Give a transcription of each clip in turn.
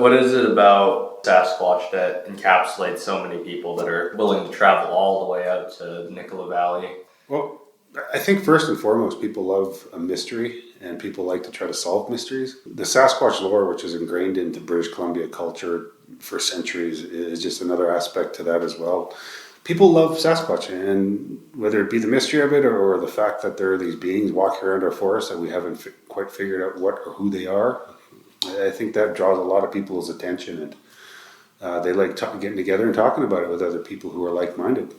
What is it about Sasquatch that encapsulates so many people that are willing to travel all the way out to Nicola Valley? Well, I think first and foremost, people love a mystery and people like to try to solve mysteries. The Sasquatch lore, which is ingrained into British Columbia culture for centuries, is just another aspect to that as well. People love Sasquatch, and whether it be the mystery of it or the fact that there are these beings walking around our forest that we haven't quite figured out what or who they are, I think that draws a lot of people's attention, and they like getting together and talking about it with other people who are like-minded.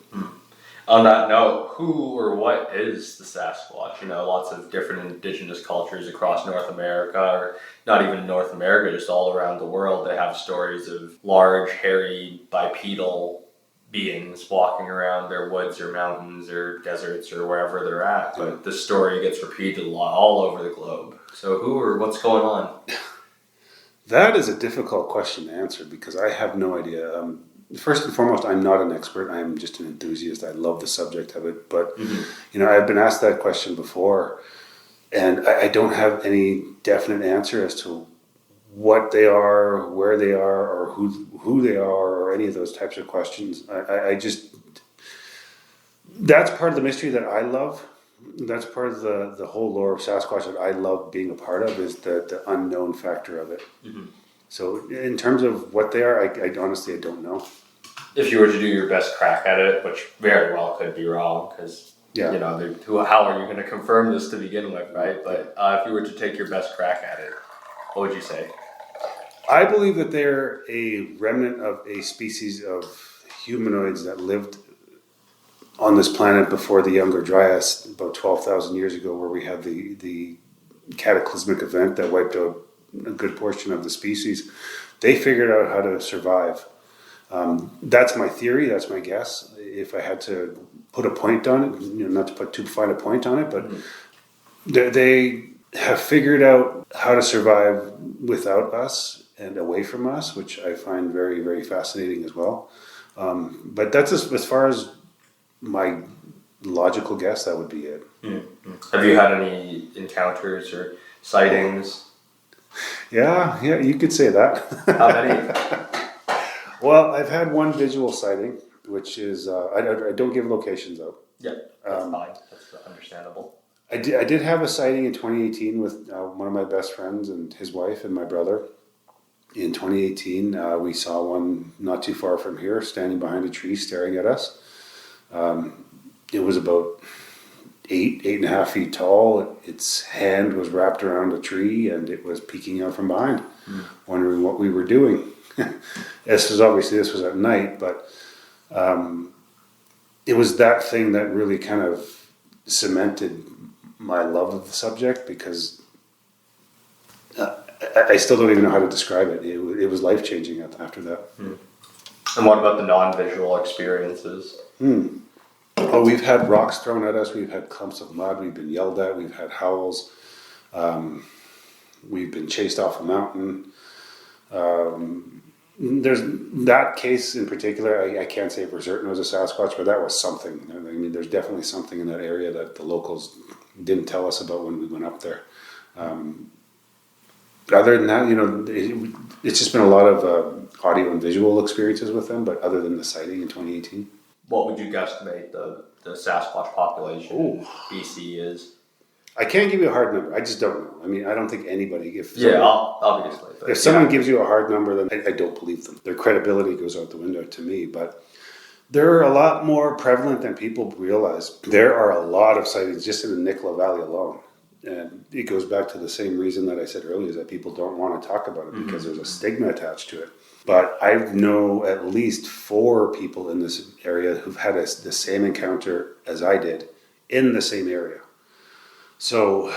On that note, who or what is the Sasquatch? Lots of different indigenous cultures across North America, or not even North America, just all around the world. They have stories of large, hairy, bipedal beings walking around their woods or mountains or deserts or wherever they're at. But the story gets repeated a lot all over the globe. So who or what's going on? That is a difficult question to answer because I have no idea. First and foremost, I'm not an expert. I'm just an enthusiast. I love the subject of it. But, I've been asked that question before, and I don't have any definite answer as to what they are, where they are, or who they are, or any of those types of questions. I just, that's part of the mystery that I love. That's part of the whole lore of Sasquatch that I love being a part of, is the unknown factor of it. So in terms of what they are, I honestly, I don't know. If you were to do your best crack at it, which very well could be wrong, because how are you going to confirm this to begin with, right? But if you were to take your best crack at it, what would you say? I believe that they're a remnant of a species of humanoids that lived on this planet before the Younger Dryas, about 12,000 years ago, where we had the cataclysmic event that wiped out a good portion of the species. They figured out how to survive. That's my theory. That's my guess. If I had to put a point on it, not to put too fine a point on it, but they have figured out how to survive without us and away from us, which I find very, very fascinating as well. But that's as far as my logical guess. That would be it. Have you had any encounters or sightings? Yeah, you could say that. How many? Well, I've had one visual sighting, which is, I don't give locations out. Yeah, that's fine. That's understandable. I did have a sighting in 2018 with one of my best friends and his wife and my brother. In 2018, we saw one not too far from here, standing behind a tree, staring at us. It was about 8.5 feet tall. Its hand was wrapped around a tree, and it was peeking out from behind, wondering what we were doing. This was at night, but it was that thing that really kind of cemented my love of the subject, because I still don't even know how to describe it. It was life-changing after that. And what about the non-visual experiences? Oh, we've had rocks thrown at us. We've had clumps of mud. We've been yelled at. We've had howls. We've been chased off a mountain. There's that case in particular. I can't say for certain it was a Sasquatch, but that was something. I mean, there's definitely something in that area that the locals didn't tell us about when we went up there. Other than that, it's just been a lot of audio and visual experiences with them. But other than the sighting in 2018. What would you guesstimate the Sasquatch population in BC is? I can't give you a hard number. I just don't know. I mean, I don't think anybody... obviously. If someone gives you a hard number, then I don't believe them. Their credibility goes out the window to me. But they're a lot more prevalent than people realize. There are a lot of sightings just in the Nicola Valley alone. And it goes back to the same reason that I said earlier, is that people don't want to talk about it because there's a stigma attached to it. But I know at least 4 people in this area who've had the same encounter as I did in the same area. So,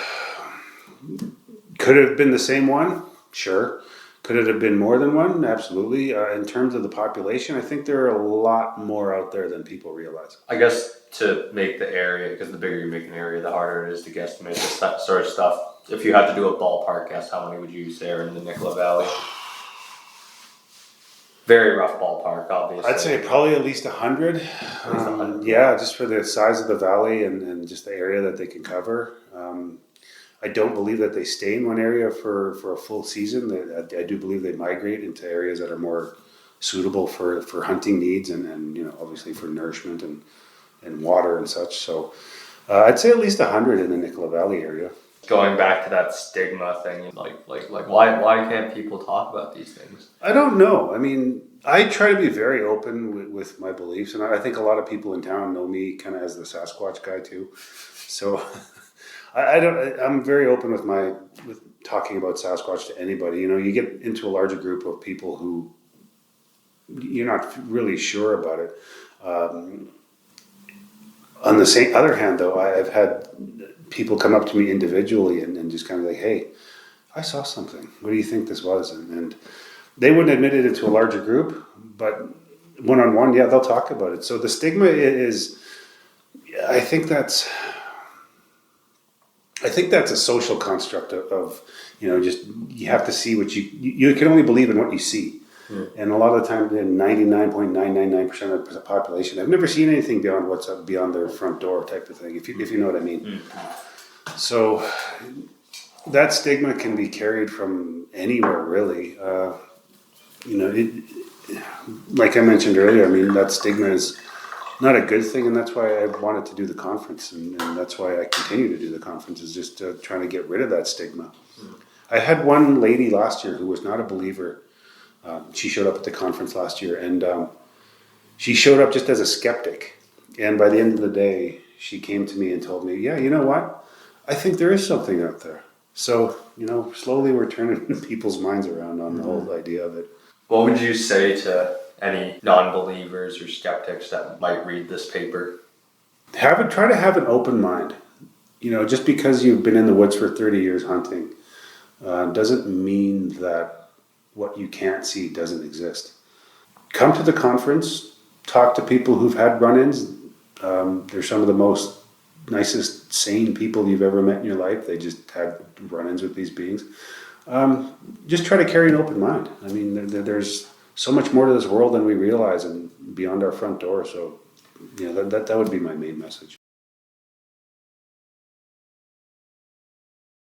could it have been the same one? Sure. Could it have been more than one? Absolutely. In terms of the population, I think there are a lot more out there than people realize. I guess to make the area, because the bigger you make an area, the harder it is to guesstimate this sort of stuff. If you had to do a ballpark guess, how many would you say are in the Nicola Valley? Very rough ballpark, obviously. I'd say probably at least 100. Yeah, just for the size of the valley and just the area that they can cover. I don't believe that they stay in one area for a full season. I do believe they migrate into areas that are more suitable for hunting needs and obviously for nourishment and water and such. So I'd say at least 100 in the Nicola Valley area. Going back to that stigma thing, like why can't people talk about these things? I don't know. I mean, I try to be very open with my beliefs, and I think a lot of people in town know me kind of as the Sasquatch guy too. So I don't. I'm very open with talking about Sasquatch to anybody. You get into a larger group of people who you're not really sure about it. On the same other hand, though, I've had people come up to me individually and just kind of like, "Hey, I saw something. What do you think this was?" And they wouldn't admit it into a larger group, but one-on-one, yeah, they'll talk about it. So the stigma is, I think that's a social construct of just you have to see what you can only believe in what you see. And a lot of the time, 99.999% of the population have never seen anything beyond what's up beyond their front door type of thing, if you know what I mean. So that stigma can be carried from anywhere, really. Like I mentioned earlier, I mean, that stigma is not a good thing, and that's why I wanted to do the conference, and that's why I continue to do the conference, is just trying to get rid of that stigma. I had one lady last year who was not a believer. She showed up at the conference last year, and she showed up just as a skeptic. And by the end of the day, she came to me and told me, "Yeah, you know what? I think there is something out there." So, slowly we're turning people's minds around on the whole idea of it. What would you say to any non-believers or skeptics that might read this paper? Try to have an open mind. Just because you've been in the woods for 30 years hunting doesn't mean that what you can't see doesn't exist. Come to the conference, talk to people who've had run-ins. They're some of the most nicest, sane people you've ever met in your life. They just had run-ins with these beings. Just try to carry an open mind. I mean, there's so much more to this world than we realize and beyond our front door. So, that would be my main message.